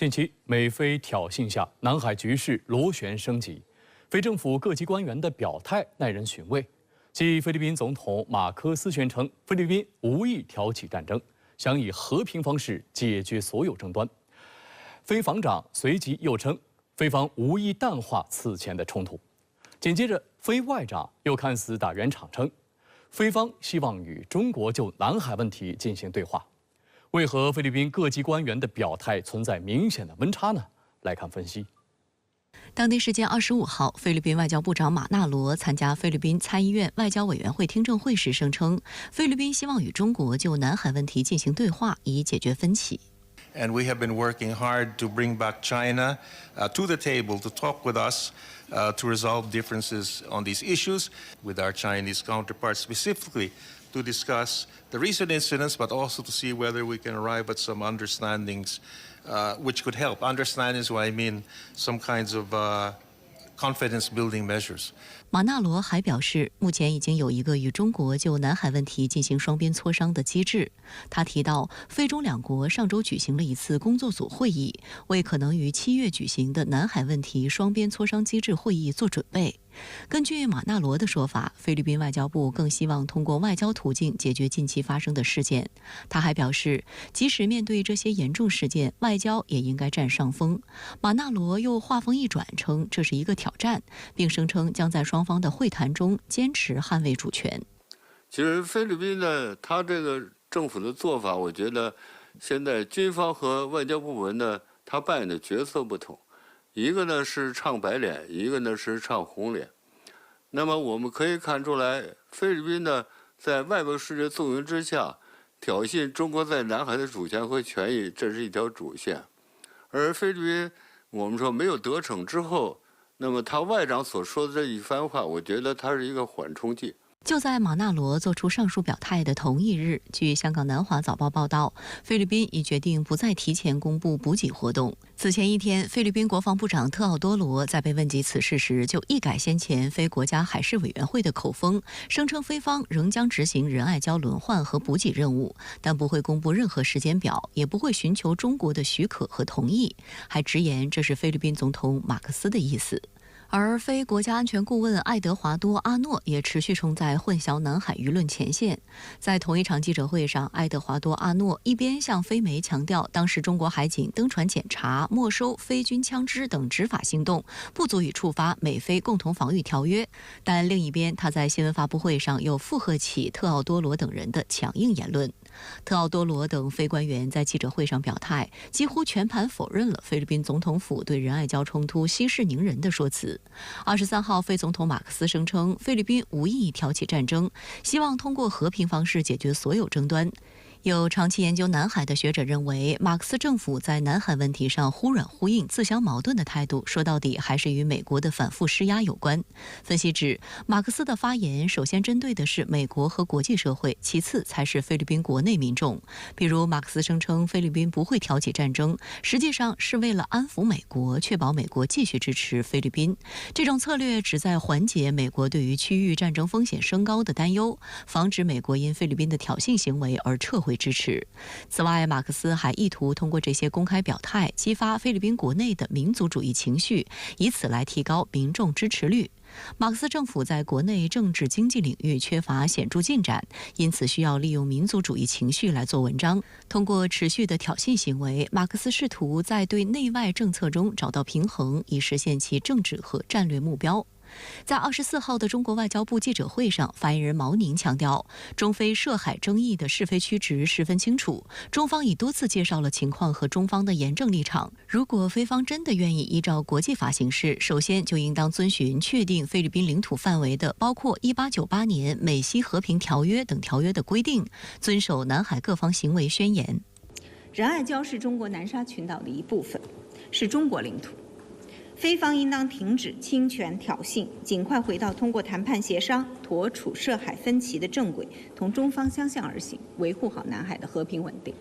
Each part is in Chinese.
近期，美菲挑衅下，南海局势螺旋升级，菲政府各级官员的表态耐人寻味。继菲律宾总统马科斯宣称菲律宾无意挑起战争，想以和平方式解决所有争端。菲防长随即又称，菲方无意淡化此前的冲突。紧接着，菲外长又看似打圆场称，菲方希望与中国就南海问题进行对话。为何菲律宾各级官员的表态存在明显的温差呢？来看分析。当地时间25号，菲律宾外交部长马纳罗参加菲律宾参议院外交委员会听证会时声称，菲律宾希望与中国就南海问题进行对话，以解决分歧。And we have been working hard to bring back China to the table to talk with us to resolve differences on these issues with our Chinese counterparts, specifically to discuss the recent incidents, but also to see whether we can arrive at some understandings which could help. Understandings, what I mean, some kinds of confidence-building measures. 马纳罗还表示，目前已经有一个与中国就南海问题进行双边磋商的机制。他提到，菲中两国上周举行了一次工作组会议，为可能于7月举行的南海问题双边磋商机制会议做准备。根据马纳罗的说法，菲律宾外交部更希望通过外交途径解决近期发生的事件。他还表示，即使面对这些严重事件，外交也应该占上风。马纳罗又话锋一转，称这是一个挑战，并声称将在双方的会谈中坚持捍卫主权。其实菲律宾呢，他这个政府的做法，我觉得现在军方和外交部门呢，他扮演的角色不同。一个呢是唱白脸，一个呢是唱红脸。那么我们可以看出来，菲律宾呢在外部势力纵容之下，挑衅中国在南海的主权和权益，这是一条主线。而菲律宾我们说没有得逞之后，那么他外长所说的这一番话，我觉得它是一个缓冲剂。就在马纳罗做出上述表态的同一日，据香港南华早报报道，菲律宾已决定不再提前公布补给活动。此前一天，菲律宾国防部长特奥多罗在被问及此事时，就一改先前非国家海事委员会的口风，声称菲方仍将执行仁爱礁轮换和补给任务，但不会公布任何时间表，也不会寻求中国的许可和同意，还直言这是菲律宾总统马克思的意思。而非国家安全顾问爱德华多·阿诺也持续冲在混淆南海舆论前线。在同一场记者会上，爱德华多·阿诺一边向菲媒强调，当时中国海警登船检查、没收菲军枪支等执法行动不足以触发美菲共同防御条约，但另一边，他在新闻发布会上又附和起特奥多罗等人的强硬言论。特奥多罗等非官员在记者会上表态，几乎全盘否认了菲律宾总统府对仁爱礁冲突息事宁人的说辞。23号，菲总统马克思声称，菲律宾无意挑起战争，希望通过和平方式解决所有争端。有长期研究南海的学者认为，马克思政府在南海问题上忽软忽硬、自相矛盾的态度，说到底还是与美国的反复施压有关。分析指，马克思的发言首先针对的是美国和国际社会，其次才是菲律宾国内民众。比如，马克思声称菲律宾不会挑起战争，实际上是为了安抚美国，确保美国继续支持菲律宾。这种策略旨在缓解美国对于区域战争风险升高的担忧，防止美国因菲律宾的挑衅行为而撤回支持。此外，马克思还意图通过这些公开表态，激发菲律宾国内的民族主义情绪，以此来提高民众支持率。马克思政府在国内政治经济领域缺乏显著进展，因此需要利用民族主义情绪来做文章。通过持续的挑衅行为，马克思试图在对内外政策中找到平衡，以实现其政治和战略目标。在24号的中国外交部记者会上，发言人毛宁强调，中非涉海争议的是非曲直十分清楚，中方已多次介绍了情况和中方的严正立场。如果菲方真的愿意依照国际法行事，首先就应当遵循确定菲律宾领土范围的包括1898年美西和平条约等条约的规定，遵守南海各方行为宣言。仁爱礁是中国南沙群岛的一部分，是中国领土。菲方应当停止侵权挑衅，尽快回到通过谈判协商妥处涉海分歧的正轨，同中方相向而行，维护好南海的和平稳定。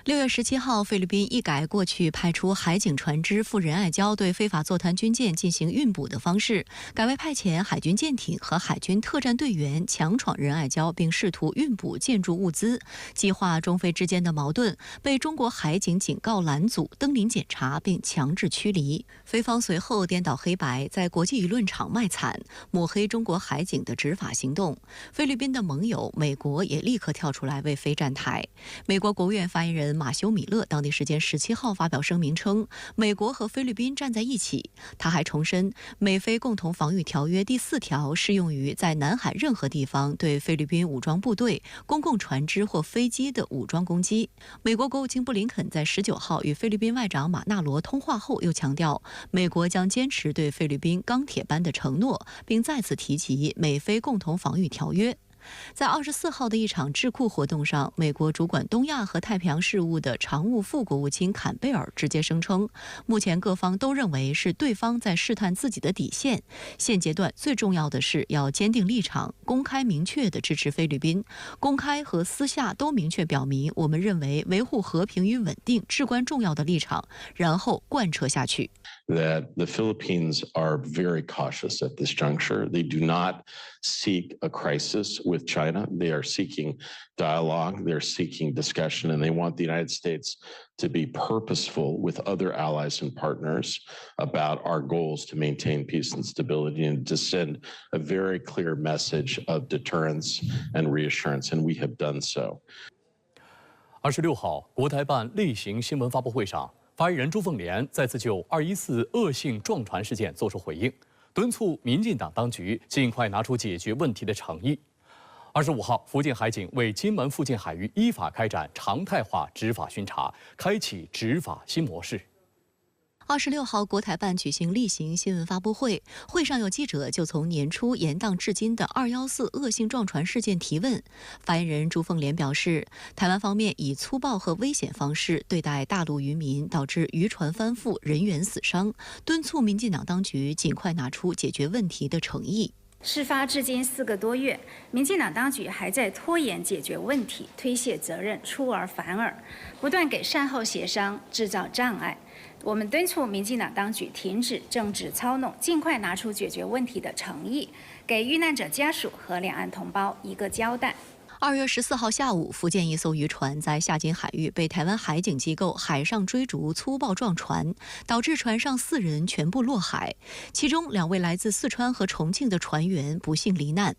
6月17号，菲律宾一改过去派出海警船只赴仁爱礁对非法坐团军舰进行运补的方式，改为派遣海军舰艇和海军特战队员强闯仁爱礁，并试图运补建筑物资，激化中非之间的矛盾，被中国海警警告拦阻、登临检查并强制驱离。菲方随后颠倒黑白，在国际舆论场卖惨，抹黑中国海警的执法行动。菲律宾的盟友美国也立刻跳出来为菲站台。美国国务院发言人马修米勒当地时间17号发表声明称，美国和菲律宾站在一起。他还重申，美菲共同防御条约第4条适用于在南海任何地方对菲律宾武装部队、公共船只或飞机的武装攻击。美国国务卿布林肯在19号与菲律宾外长马纳罗通话后又强调，美国将坚持对菲律宾钢铁般的承诺，并再次提及美菲共同防御条约。在24号的一场智库活动上，美国主管东亚和太平洋事务的常务副国务卿坎贝尔直接声称，目前各方都认为是对方在试探自己的底线，现阶段最重要的是要坚定立场，公开明确地支持菲律宾，公开和私下都明确表明我们认为维护和平与稳定至关重要的立场，然后贯彻下去。That the Philippines are very cautious at this juncture. They do not seek a crisis with China. They are seeking dialogue, they're seeking discussion, and they want the United States to be purposeful with other allies and partners about our goals to maintain peace and stability and to send a very clear message of deterrence and reassurance, and we have done so. 26号，国台办例行新闻发布会上，发言人朱凤莲再次就214恶性撞船事件作出回应，敦促民进党当局尽快拿出解决问题的诚意。25号，福建海警为金门附近海域依法开展常态化执法巡查，开启执法新模式。26号，国台办举行例行新闻发布会，会上有记者就从年初延宕至今的214恶性撞船事件提问。发言人朱凤莲表示，台湾方面以粗暴和危险方式对待大陆渔民，导致渔船翻覆、人员死伤，敦促民进党当局尽快拿出解决问题的诚意。事发至今4个多月，民进党当局还在拖延解决问题，推卸责任，出尔反尔，不断给善后协商制造障碍。我们敦促民进党当局停止政治操弄，尽快拿出解决问题的诚意，给遇难者家属和两岸同胞一个交代。2月14号下午，福建一艘渔船在下金海域被台湾海警机构海上追逐粗暴撞船，导致船上4人全部落海，其中2位来自四川和重庆的船员不幸罹难。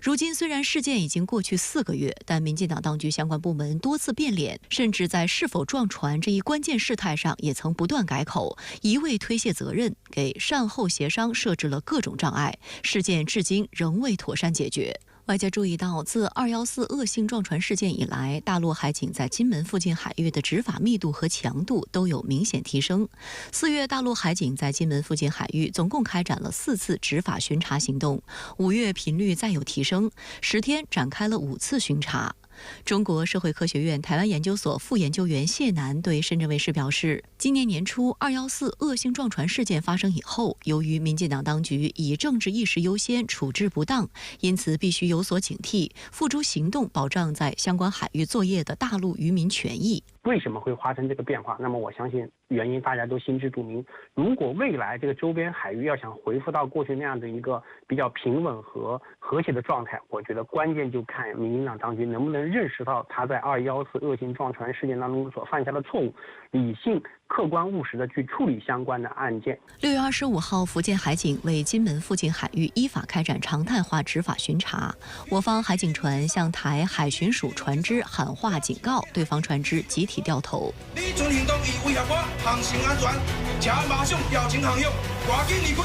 如今虽然事件已经过去4个月，但民进党当局相关部门多次变脸，甚至在是否撞船这一关键事态上也曾不断改口，一味推卸责任，给善后协商设置了各种障碍，事件至今仍未妥善解决。外界注意到，自214恶性撞船事件以来，大陆海警在金门附近海域的执法密度和强度都有明显提升。4月，大陆海警在金门附近海域总共开展了4次执法巡查行动，5月频率再有提升，10天展开了5次巡查。中国社会科学院台湾研究所副研究员谢楠对深圳卫视表示，今年年初214恶性撞船事件发生以后，由于民进党当局以政治意识优先，处置不当，因此必须有所警惕，付诸行动，保障在相关海域作业的大陆渔民权益。为什么会发生这个变化？那么我相信原因大家都心知肚明。如果未来这个周边海域要想恢复到过去那样的一个比较平稳和和谐的状态，我觉得关键就看民进党当局能不能认识到他在214恶性撞船事件当中所犯下的错误，理性客观务实的去处理相关的案件。6月25号，福建海警为金门附近海域依法开展常态化执法巡查，我方海警船向台海巡署船只喊话警告，对方船只集体掉头。你船行动已危害我航行安全，请马上调停航向，赶紧离开。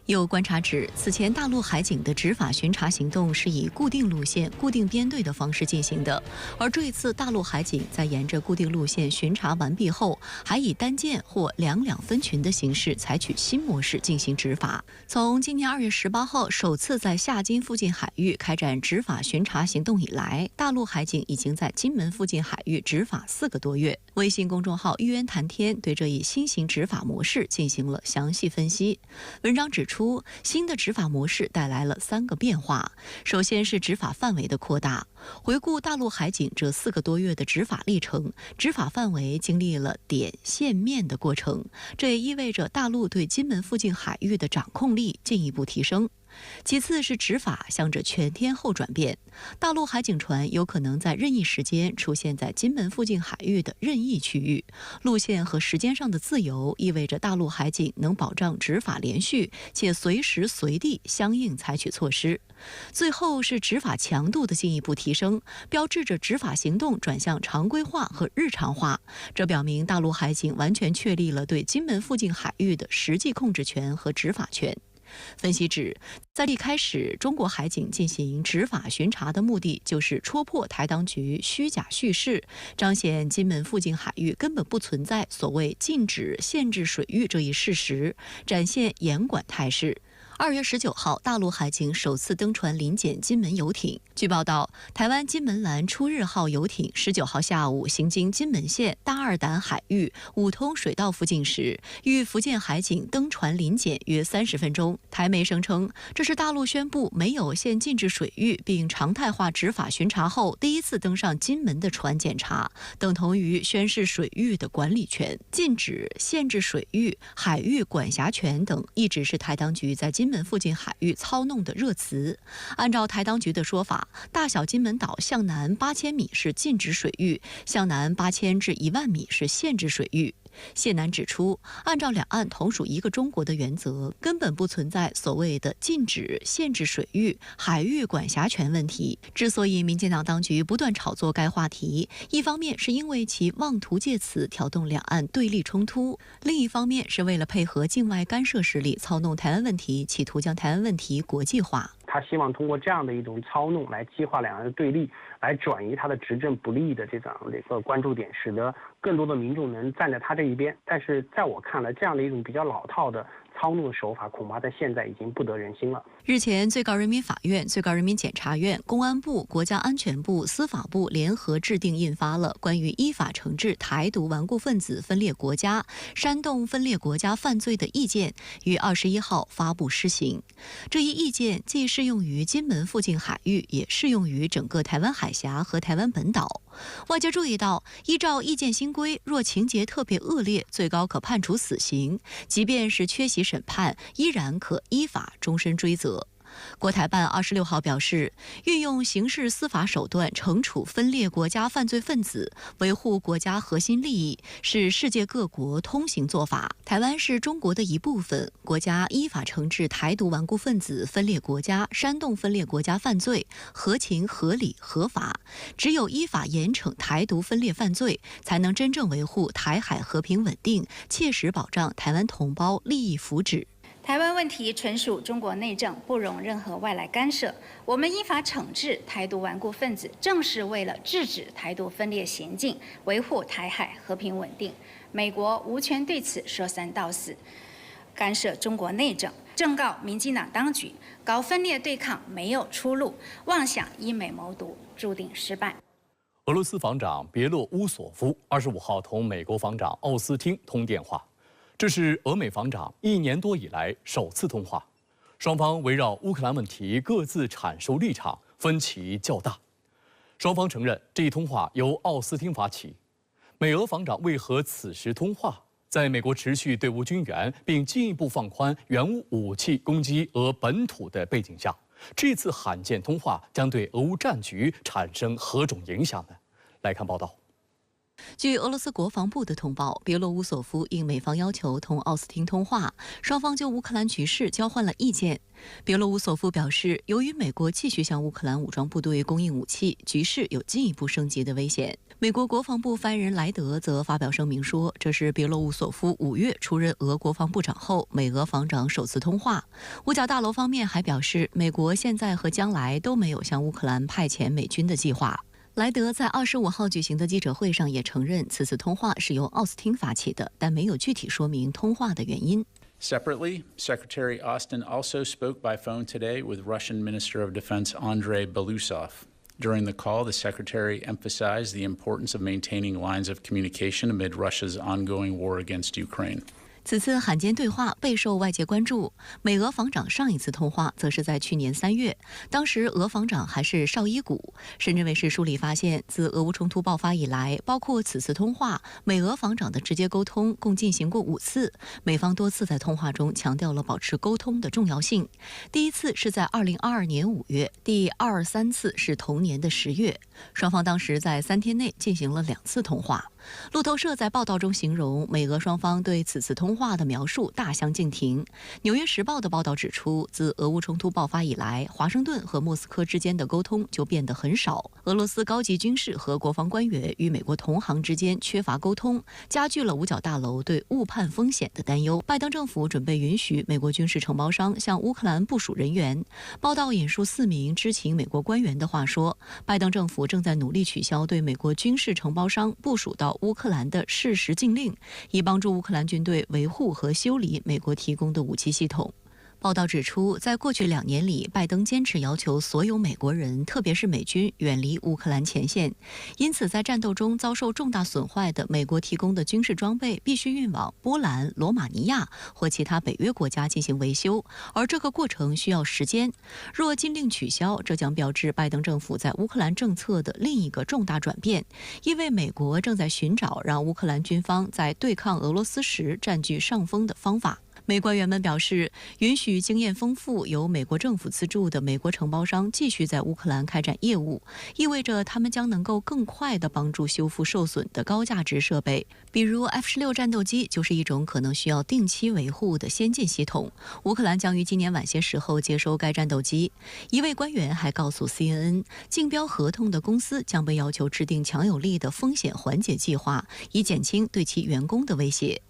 有观察指，此前大陆海警的执法巡查行动是以固定路线、固定编队的方式进行的，而这一次大陆海警在沿着固定路线巡查完毕后，还以单舰或两分群的形式采取新模式进行执法。从今年2月18号首次在下金附近海域开展执法巡查行动以来，大陆海警已经在金门附近海域执法4个多月。微信公众号“玉渊谈天”对这一新型执法模式进行了详细分析。文章指出，出，新的执法模式带来了3个变化。首先是执法范围的扩大。回顾大陆海警这4个多月的执法历程，执法范围经历了点、线、面的过程，这也意味着大陆对金门附近海域的掌控力进一步提升。其次是执法向着全天候转变，大陆海警船有可能在任意时间出现在金门附近海域的任意区域，路线和时间上的自由意味着大陆海警能保障执法连续，且随时随地相应采取措施。最后是执法强度的进一步提升，标志着执法行动转向常规化和日常化。这表明大陆海警完全确立了对金门附近海域的实际控制权和执法权。分析指，在一开始，中国海警进行执法巡查的目的就是戳破台当局虚假叙事，彰显金门附近海域根本不存在所谓禁止、限制水域这一事实，展现严管态势。2月19号，大陆海警首次登船临检金门游艇。据报道，台湾金门蓝出日号游艇19号下午行经金门县大二胆海域五通水道附近时，与福建海警登船临检约30分钟。台媒声称，这是大陆宣布没有限禁止水域并常态化执法巡查后第一次登上金门的船检查，等同于宣示水域的管理权。禁止、限制水域、海域管辖权等，一直是台当局在金门附近海域操弄的热词。按照台当局的说法，大小金门岛向南8000米是禁止水域，向南8000至1万米是限制水域。谢楠指出，按照两岸同属一个中国的原则，根本不存在所谓的禁止、限制水域、海域管辖权问题。之所以民进党当局不断炒作该话题，一方面是因为其妄图借此挑动两岸对立冲突，另一方面是为了配合境外干涉势力操弄台湾问题，企图将台湾问题国际化。他希望通过这样的一种操弄来激化两岸的对立，来转移他的执政不利的这个关注点，使得更多的民众能站在他这一边。但是在我看来，这样的一种比较老套的操弄手法，恐怕在现在已经不得人心了。日前，最高人民法院、最高人民检察院、公安部、国家安全部、司法部联合制定印发了关于依法惩治台独顽固分子分裂国家、煽动分裂国家犯罪的意见，于21号发布施行。这一意见既适用于金门附近海域，也适用于整个台湾海峡和台湾本岛。外界注意到，依照意见新规，若情节特别恶劣，最高可判处死刑，即便是缺席审判，依然可依法终身追责。国台办26号表示，运用刑事司法手段惩处分裂国家犯罪分子，维护国家核心利益，是世界各国通行做法。台湾是中国的一部分，国家依法惩治台独顽固分子分裂国家、煽动分裂国家犯罪，合情合理合法。只有依法严惩台独分裂犯罪，才能真正维护台海和平稳定，切实保障台湾同胞利益福祉。台湾问题纯属中国内政，不容任何外来干涉。我们依法惩治台独顽固分子，正是为了制止台独分裂行径，维护台海和平稳定。美国无权对此说三道四，干涉中国内政。正告民进党当局，搞分裂对抗没有出路，妄想以美谋独，注定失败。俄罗斯防长别洛乌索夫25号同美国防长奥斯汀通电话。这是俄美防长1年多以来首次通话，双方围绕乌克兰问题各自阐述立场，分歧较大。双方承认这一通话由奥斯汀发起。美俄防长为何此时通话？在美国持续对乌军援并进一步放宽援乌武器攻击俄本土的背景下，这次罕见通话将对俄乌战局产生何种影响呢？来看报道。据俄罗斯国防部的通报，别洛乌索夫应美方要求同奥斯汀通话，双方就乌克兰局势交换了意见。别洛乌索夫表示，由于美国继续向乌克兰武装部队供应武器，局势有进一步升级的危险。美国国防部发言人莱德则发表声明说，这是别洛乌索夫5月出任俄国防部长后，美俄防长首次通话。五角大楼方面还表示，美国现在和将来都没有向乌克兰派遣美军的计划。莱德在25号举行的记者会上也承认，此次通话是由奥斯汀发起的，但没有具体说明通话的原因。Separately, Secretary Austin also spoke by phone today with Russian Minister of Defense Andrei Belousov. During the call, the Secretary emphasized the importance of maintaining lines of communication amid Russia's ongoing war against Ukraine. 此次罕见对话备受外界关注。美俄防长上一次通话则是在去年3月，当时俄防长还是绍伊古。深圳卫视梳理发现，自俄乌冲突爆发以来，包括此次通话，美俄防长的直接沟通共进行过5次，美方多次在通话中强调了保持沟通的重要性。第一次是在2022年5月，第2、3次是同年的10月，双方当时在3天内进行了2次通话。路透社在报道中形容，美俄双方对此次通话的描述大相径庭。纽约时报的报道指出，自俄乌冲突爆发以来，华盛顿和莫斯科之间的沟通就变得很少。俄罗斯高级军事和国防官员与美国同行之间缺乏沟通，加剧了五角大楼对误判风险的担忧。拜登政府准备允许美国军事承包商向乌克兰部署人员。报道引述4名知情美国官员的话说，拜登政府正在努力取消对美国军事承包商部署到乌克兰的事实禁令，以帮助乌克兰军队维护和修理美国提供的武器系统。报道指出，在过去2年里，拜登坚持要求所有美国人，特别是美军，远离乌克兰前线。因此，在战斗中遭受重大损坏的美国提供的军事装备必须运往波兰、罗马尼亚或其他北约国家进行维修，而这个过程需要时间。若禁令取消，这将标志拜登政府在乌克兰政策的另一个重大转变，因为美国正在寻找让乌克兰军方在对抗俄罗斯时占据上风的方法。美官员们表示，允许经验丰富、由美国政府资助的美国承包商继续在乌克兰开展业务，意味着他们将能够更快地帮助修复受损的高价值设备，比如 F-16战斗机就是一种可能需要定期维护的先进系统。乌克兰将于今年晚些时候接收该战斗机。一位官员还告诉 CNN， 竞标合同的公司将被要求制定强有力的风险缓解计划，以减轻对其员工的威胁。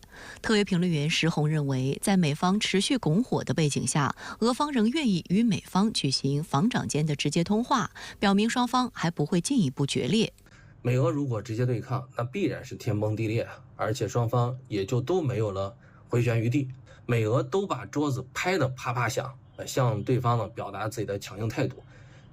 特约评论员石红认为，在美方持续拱火的背景下，俄方仍愿意与美方举行防长间的直接通话，表明双方还不会进一步决裂。美俄如果直接对抗，那必然是天崩地裂，而且双方也就都没有了回旋余地。美俄都把桌子拍得啪啪响，向对方呢表达自己的强硬态度，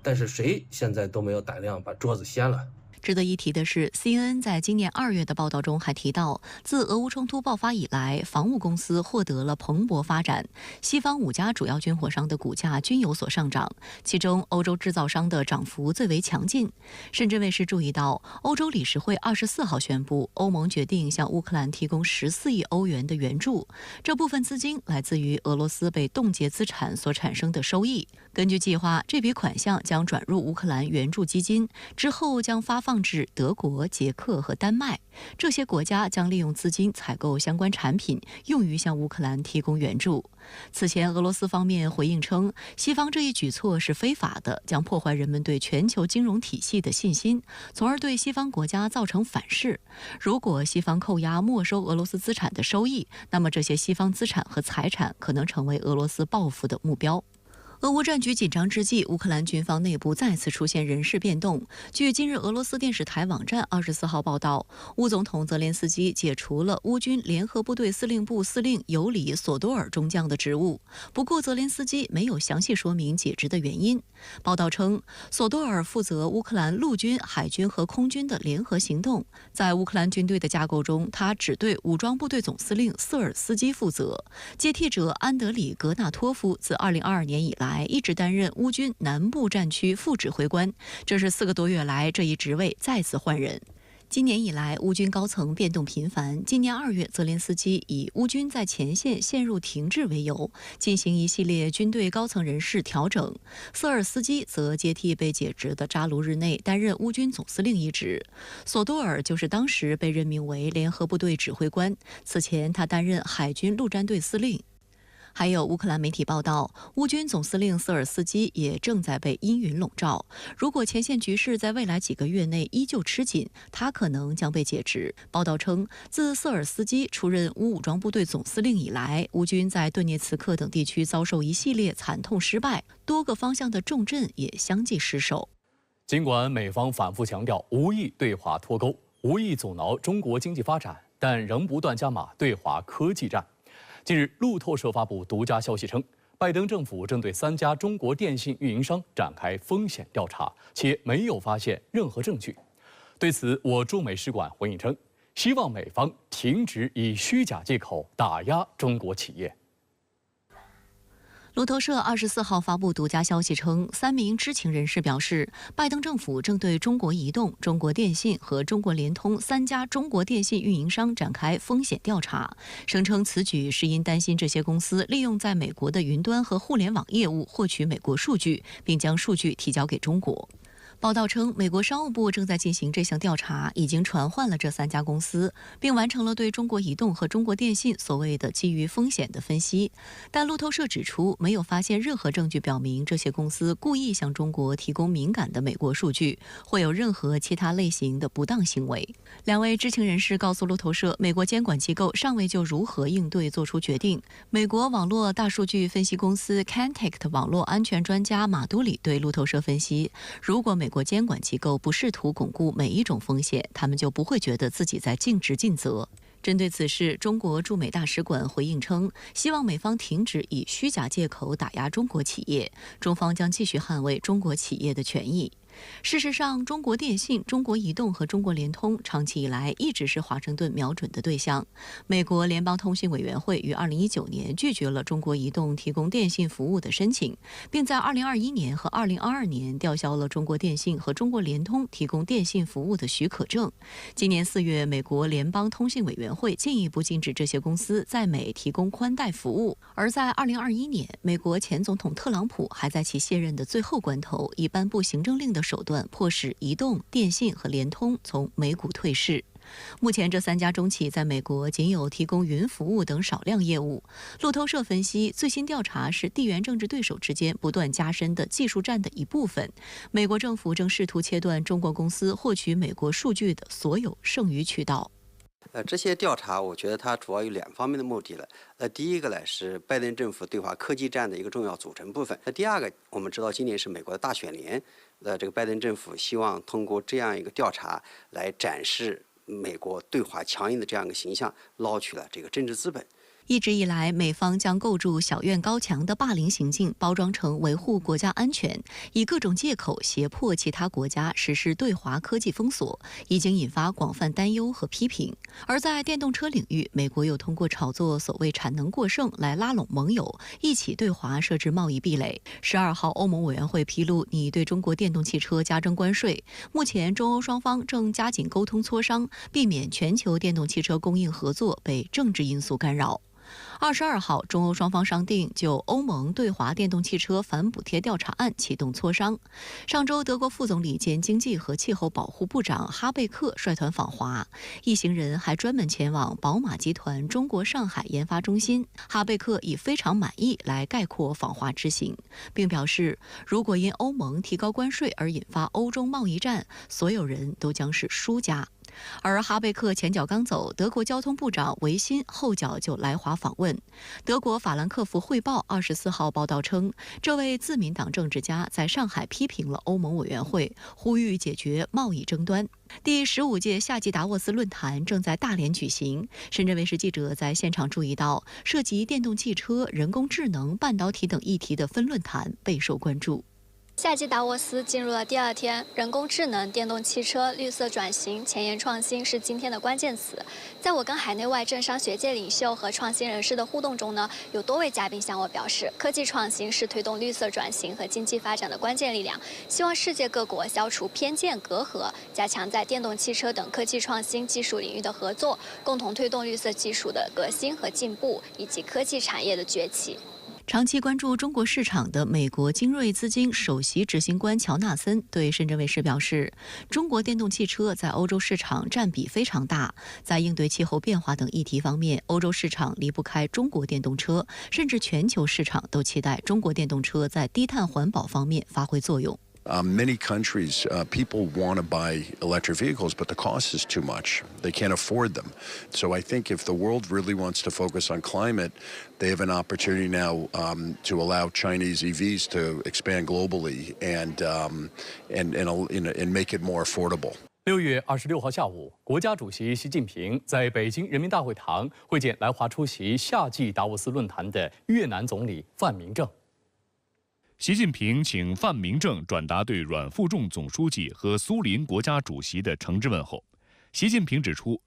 但是谁现在都没有胆量把桌子掀了。值得一提的是 CNN 在今年2月的报道中还提到，自俄乌冲突爆发以来，防务公司获得了蓬勃发展，西方5家主要军火商的股价均有所上涨，其中欧洲制造商的涨幅最为强劲。深圳卫视注意到，欧洲理事会24号宣布，欧盟决定向乌克兰提供14亿欧元的援助，这部分资金来自于俄罗斯被冻结资产所产生的收益。根据计划，这笔款项将转入乌克兰援助基金，之后将发放至德国、捷克和丹麦，这些国家将利用资金采购相关产品，用于向乌克兰提供援助。此前，俄罗斯方面回应称，西方这一举措是非法的，将破坏人们对全球金融体系的信心，从而对西方国家造成反噬。如果西方扣押没收俄罗斯资产的收益，那么这些西方资产和财产可能成为俄罗斯报复的目标。俄乌战局紧张之际，乌克兰军方内部再次出现人事变动。据今日俄罗斯电视台网站24号报道，乌总统泽连斯基解除了乌军联合部队司令部司令尤里·索多尔中将的职务。不过，泽连斯基没有详细说明解职的原因。报道称，索多尔负责乌克兰陆军、海军和空军的联合行动。在乌克兰军队的架构中，他只对武装部队总司令瑟尔斯基负责。接替者安德里·格纳托夫自2022年以来一直担任乌军南部战区副指挥官，这是4个多月来这一职位再次换人。今年以来，乌军高层变动频繁。今年2月，泽连斯基以乌军在前线陷入停滞为由，进行一系列军队高层人事调整。瑟尔斯基则接替被解职的扎卢日内担任乌军总司令一职。索多尔就是当时被任命为联合部队指挥官，此前他担任海军陆战队司令。还有乌克兰媒体报道，乌军总司令瑟尔斯基也正在被阴云笼罩。如果前线局势在未来几个月内依旧吃紧，他可能将被解职。报道称，自瑟尔斯基出任乌武装部队总司令以来，乌军在顿涅茨克等地区遭受一系列惨痛失败，多个方向的重镇也相继失守。尽管美方反复强调无意对华脱钩，无意阻挠中国经济发展，但仍不断加码对华科技战。近日，路透社发布独家消息称，拜登政府正对3家中国电信运营商展开风险调查，且没有发现任何证据。对此，我驻美使馆回应称，希望美方停止以虚假借口打压中国企业。路透社24号发布独家消息称，3名知情人士表示，拜登政府正对中国移动、中国电信和中国联通3家中国电信运营商展开风险调查，声称此举是因担心这些公司利用在美国的云端和互联网业务获取美国数据，并将数据提交给中国。报道称，美国商务部正在进行这项调查，已经传唤了这3家公司，并完成了对中国移动和中国电信所谓的基于风险的分析。但路透社指出，没有发现任何证据表明这些公司故意向中国提供敏感的美国数据，或有任何其他类型的不当行为。2位知情人士告诉路透社，美国监管机构尚未就如何应对做出决定。美国网络大数据分析公司 Cantic 网络安全专家马都里对路透社分析，如果美国监管机构不试图巩固每一种风险，他们就不会觉得自己在尽职尽责。针对此事，中国驻美大使馆回应称，希望美方停止以虚假借口打压中国企业，中方将继续捍卫中国企业的权益。事实上，中国电信、中国移动和中国联通长期以来一直是华盛顿瞄准的对象。美国联邦通信委员会于2019年拒绝了中国移动提供电信服务的申请，并在2021年和2022年吊销了中国电信和中国联通提供电信服务的许可证。今年4月，美国联邦通信委员会进一步禁止这些公司在美提供宽带服务。而在2021年，美国前总统特朗普还在其卸任的最后关头，以颁布行政令的手段迫使移动、电信和联通从美股退市。目前这3家中企在美国仅有提供云服务等少量业务。路透社分析，最新调查是地缘政治对手之间不断加深的技术战的一部分。美国政府正试图切断中国公司获取美国数据的所有剩余渠道。这些调查，我觉得它主要有2方面的目的了。第一个呢是拜登政府对华科技战的一个重要组成部分。第二个，我们知道今年是美国的大选年，这个拜登政府希望通过这样一个调查来展示美国对华强硬的这样一个形象，捞取了这个政治资本。一直以来，美方将构筑小院高墙的霸凌行径包装成维护国家安全，以各种借口胁迫其他国家实施对华科技封锁，已经引发广泛担忧和批评。而在电动车领域，美国又通过炒作所谓产能过剩来拉拢盟友，一起对华设置贸易壁垒。12号，欧盟委员会披露拟对中国电动汽车加征关税。目前，中欧双方正加紧沟通磋商，避免全球电动汽车供应合作被政治因素干扰。22号，中欧双方商定就欧盟对华电动汽车反补贴调查案启动磋商。上周，德国副总理兼经济和气候保护部长哈贝克率团访华，一行人还专门前往宝马集团中国上海研发中心。哈贝克以非常满意来概括访华之行，并表示，如果因欧盟提高关税而引发欧中贸易战，所有人都将是输家。而哈贝克前脚刚走，德国交通部长维辛后脚就来华访问。德国法兰克福汇报24号报道称，这位自民党政治家在上海批评了欧盟委员会，呼吁解决贸易争端。第15届夏季达沃斯论坛正在大连举行。深圳卫视记者在现场注意到，涉及电动汽车、人工智能、半导体等议题的分论坛备受关注。夏季达沃斯进入了第2天，人工智能、电动汽车、绿色转型、前沿创新是今天的关键词。在我跟海内外政商学界领袖和创新人士的互动中呢，有多位嘉宾向我表示，科技创新是推动绿色转型和经济发展的关键力量，希望世界各国消除偏见隔阂，加强在电动汽车等科技创新技术领域的合作，共同推动绿色技术的革新和进步，以及科技产业的崛起。长期关注中国市场的美国精锐资金首席执行官乔纳森对深圳卫视表示，中国电动汽车在欧洲市场占比非常大，在应对气候变化等议题方面，欧洲市场离不开中国电动车，甚至全球市场都期待中国电动车在低碳环保方面发挥作用。Many countries, people want to buy electric vehicles, but the cost is too much. They can't afford them. So I think if the world really wants to focus on climate, they have an opportunity now to allow Chinese EVs to expand globally and make it more affordable. 6月26号下午，国家主席习近平在北京人民大会堂会见来华出席夏季达沃斯论坛的越南总理范明政。习近平请范明政转达对阮富仲总书记和苏林国家主席的诚挚问候。习近平指出，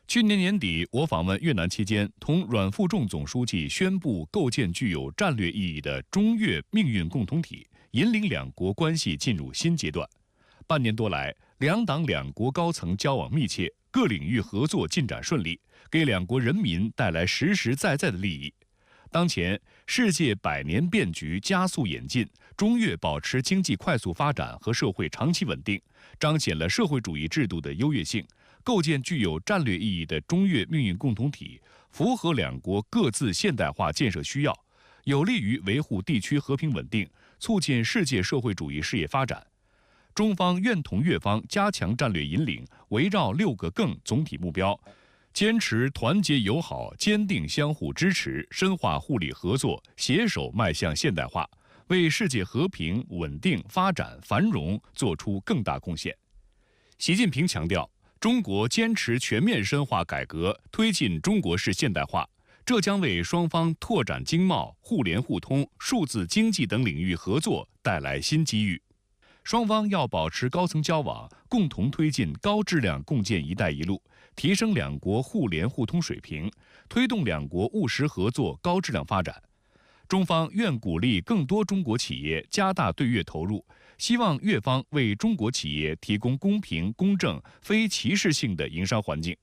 去年年底，我访问越南期间，同阮富仲总书记宣布构建具有战略意义的中越命运共同体，引领两国关系进入新阶段。半年多来，两党两国高层交往密切，各领域合作进展顺利，给两国人民带来实实在在的利益。当前，世界百年变局加速演进，中越保持经济快速发展和社会长期稳定，彰显了社会主义制度的优越性，构建具有战略意义的中越命运共同体，符合两国各自现代化建设需要，有利于维护地区和平稳定，促进世界社会主义事业发展。中方愿同越方加强战略引领，围绕6个更总体目标，坚持团结友好，坚定相互支持，深化互利合作，携手迈向现代化，为世界和平、稳定、发展、繁荣做出更大贡献。习近平强调，中国坚持全面深化改革，推进中国式现代化，这将为双方拓展经贸、互联互通、数字经济等领域合作带来新机遇。双方要保持高层交往，共同推进高质量共建“一带一路”，提升两国互联互通水平，推动两国务实合作高质量发展。中方愿鼓励更多中国企业加大对越投入，希望越方为中国企业提供公平、公正、非歧视性的营商环境。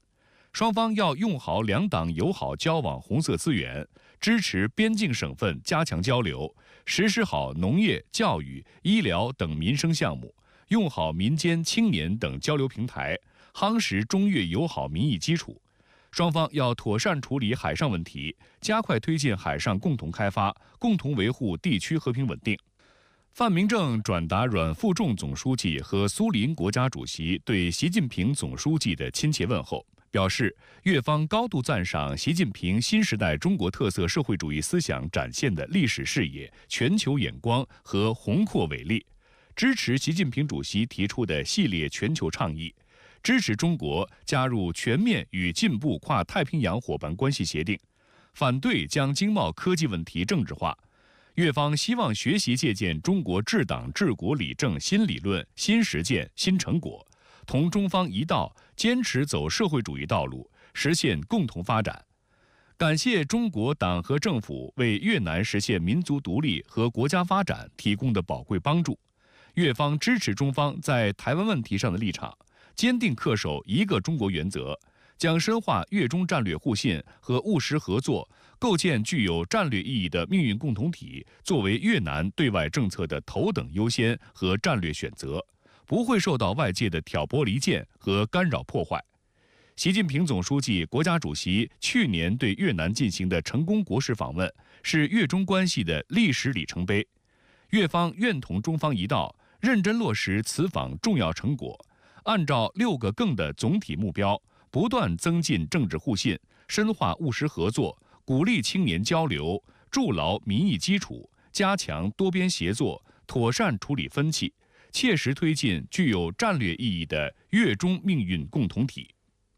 双方要用好两党友好交往红色资源，支持边境省份加强交流，实施好农业、教育、医疗等民生项目，用好民间、青年等交流平台，夯实中越友好民意基础。双方要妥善处理海上问题，加快推进海上共同开发，共同维护地区和平稳定。范明政转达阮富仲总书记和苏林国家主席对习近平总书记的亲切问候，表示越方高度赞赏习近平新时代中国特色社会主义思想展现的历史视野、全球眼光和宏阔伟力，支持习近平主席提出的系列全球倡议，支持中国加入全面与进步跨太平洋伙伴关系协定，反对将经贸科技问题政治化。越方希望学习借鉴中国治党治国理政新理论、新实践、新成果，同中方一道坚持走社会主义道路，实现共同发展。感谢中国党和政府为越南实现民族独立和国家发展提供的宝贵帮助。越方支持中方在台湾问题上的立场，坚定恪守一个中国原则，将深化越中战略互信和务实合作，构建具有战略意义的命运共同体作为越南对外政策的头等优先和战略选择，不会受到外界的挑拨离间和干扰破坏。习近平总书记、国家主席去年对越南进行的成功国事访问，是越中关系的历史里程碑。越方愿同中方一道，认真落实此访重要成果，按照6个更的总体目标，不断增进政治互信，深化务实合作，鼓励青年交流，筑牢民意基础，加强多边协作，妥善处理分歧，切实推进具有战略意义的越中命运共同体。